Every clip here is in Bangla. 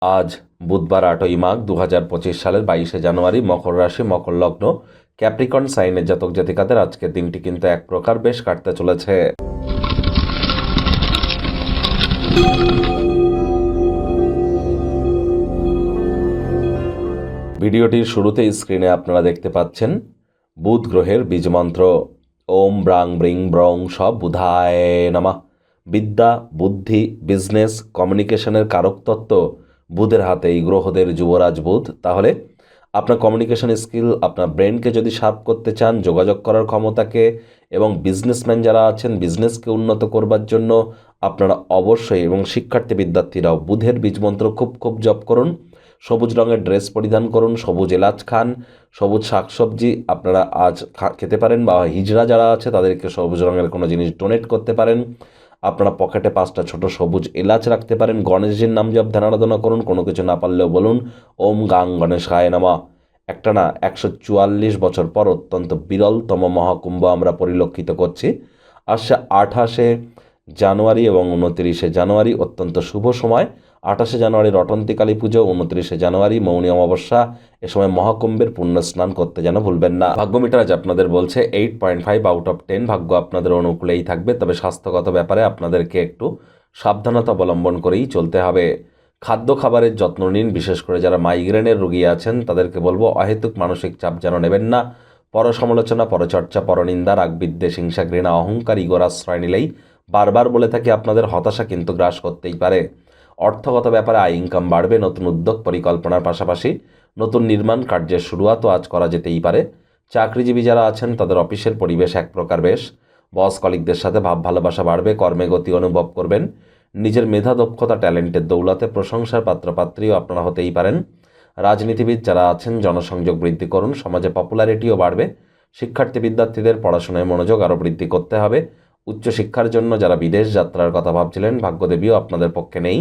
আজ বুধবার 8ই মাঘ 2025 সালের 22শে জানুয়ারি, মকর রাশি, মকর লগ্ন, ক্যাপ্রিকর্ন সাইনের জাতক জাতিকাদের আজকের দিনটি কিন্তু এক প্রকার বেশ কাটতে চলেছে। ভিডিওটির শুরুতেই স্ক্রিনে আপনারা দেখতে পাচ্ছেন বুধ গ্রহের বীজমন্ত্র ওম ব্রাং ব্রিং ব্রং সব বুধায় নমঃ। বিদ্যা, বুদ্ধি, বিজনেস, কমিউনিকেশনের কারক তত্ত্ব বুধের হাতে, এই গ্রহদের যুবরাজ বুধ। তাহলে আপনার কমিউনিকেশন স্কিল, আপনার ব্রেনকে যদি শার্প করতে চান, যোগাযোগ করার ক্ষমতাকে, এবং বিজনেসম্যান যারা আছেন বিজনেসকে উন্নত করবার জন্য আপনারা অবশ্যই, এবং শিক্ষার্থী বিদ্যার্থীরাও বুধের বীজমন্ত্র খুব জপ করুন। সবুজ রঙের ড্রেস পরিধান করুন, সবুজ এলাচ খান, সবুজ শাকসবজি আপনারা আজ খেতে পারেন, বা হিজড়া যারা আছে তাদেরকে সবুজ রঙের কোনো জিনিস ডোনেট করতে পারেন। আপনারা পকেটে 5টা ছোট সবুজ এলাচ রাখতে পারেন। গণেশজির নাম জপ ধ্যান আরাধনা করুন। কোনো কিছু না পারলেও বলুন ওম গাং গণেশায় নমঃ। একটা না 144 বছর পর অত্যন্ত বিরলতম মহাকুম্ভ আমরা পরিলক্ষিত করছি। আসছে 28শে জানুয়ারি এবং 29শে জানুয়ারি অত্যন্ত শুভ সময়। 28শে জানুয়ারি রটন্তী কালী পুজো, 29শে জানুয়ারি মৌনী অমাবস্যা। এ সময় মহাকুম্ভের পুণ্য স্নান করতে যেন ভুলবেন না। ভাগ্যমিটার আজ আপনাদের বলছে 8.5 আউট অফ 10 ভাগ্য আপনাদের অনুকূলেই থাকবে, তবে স্বাস্থ্যগত ব্যাপারে আপনাদেরকে একটু সাবধানতা অবলম্বন করেই চলতে হবে। খাদ্য খাবারের যত্ন নিন, বিশেষ করে যারা মাইগ্রেনের রোগী আছেন তাদেরকে বলবো অহেতুক মানসিক চাপ যেন নেবেন না। পরসমালোচনা, পরচর্চা, পরনিন্দা, রাগ, বিদ্বেষ, হিংসা, ঘৃণা, অহংকার, ইগোর আশ্রয় নিলেই বারবার বলে থাকি আপনাদের হতাশা কিন্তু গ্রাস করতেই পারে। অর্থগত ব্যাপারে আয় ইনকাম বাড়বে। নতুন উদ্যোগ পরিকল্পনার পাশাপাশি নতুন নির্মাণ কার্যের শুরুয়াতও আজ করা যেতেই পারে। চাকরিজীবী যারা আছেন তাদের অফিসের পরিবেশ এক প্রকার বেশ। বস কলিগদের সাথে ভাব ভালোবাসা বাড়বে, কর্মে গতি অনুভব করবেন। নিজের মেধা, দক্ষতা, ট্যালেন্টের দৌলতে প্রশংসার পাত্রপাত্রীও আপনারা হতেই পারেন। রাজনীতিবিদ যারা আছেন জনসংযোগ বৃদ্ধি করুন, সমাজে পপুলারিটিও বাড়বে। শিক্ষার্থী বিদ্যার্থীদের পড়াশোনায় মনোযোগ আরও বৃদ্ধি করতে হবে। উচ্চশিক্ষার জন্য যারা বিদেশ যাত্রার কথা ভাবছিলেন ভাগ্যদেবীও আপনাদের পক্ষে নেই।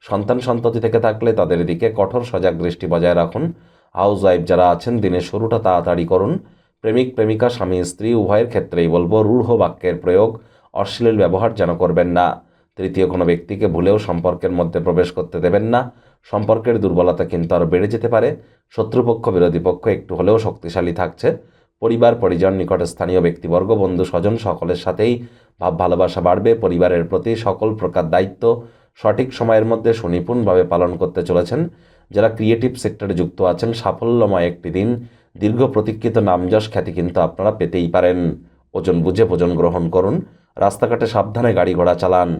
সন্তান সন্ততি থেকে থাকলে তাদের দিকে কঠোর সজাগ দৃষ্টি বজায় রাখুন। হাউস ওয়াইফ যারা আছেন দিনের শুরুটা তাড়াতাড়ি করুন। প্রেমিক প্রেমিকা, স্বামী স্ত্রী উভয়ের ক্ষেত্রেই বলবো রূঢ় বাক্যের প্রয়োগ, অশ্লীল ব্যবহার যেন করবেন না। তৃতীয় কোনো ব্যক্তিকে ভুলেও সম্পর্কের মধ্যে প্রবেশ করতে দেবেন না। সম্পর্কের দুর্বলতা কিন্তু আরও বেড়ে যেতে পারে। শত্রুপক্ষ, বিরোধী পক্ষ একটু হলেও শক্তিশালী থাকছে। পরিবার, পরিজন, নিকটে স্থানীয় ব্যক্তিবর্গ, বন্ধু স্বজন সকলের সাথেই ভাব ভালোবাসা বাড়বে। পরিবারের প্রতি সকল প্রকার দায়িত্ব সঠিক সময়ের মধ্যে সুনিপুণভাবে পালন করতে চলেছেন। যারা ক্রিয়েটিভ সেক্টরে যুক্ত আছেন সাফল্যময় একটি দিন। দীর্ঘ প্রতীক্ষিত নামযশ খ্যাতি কিন্তু আপনারা পেতেই পারেন। ওজন বুঝে ভোজন গ্রহণ করুন। রাস্তাঘাটে সাবধানে গাড়ি ঘোড়া চালান।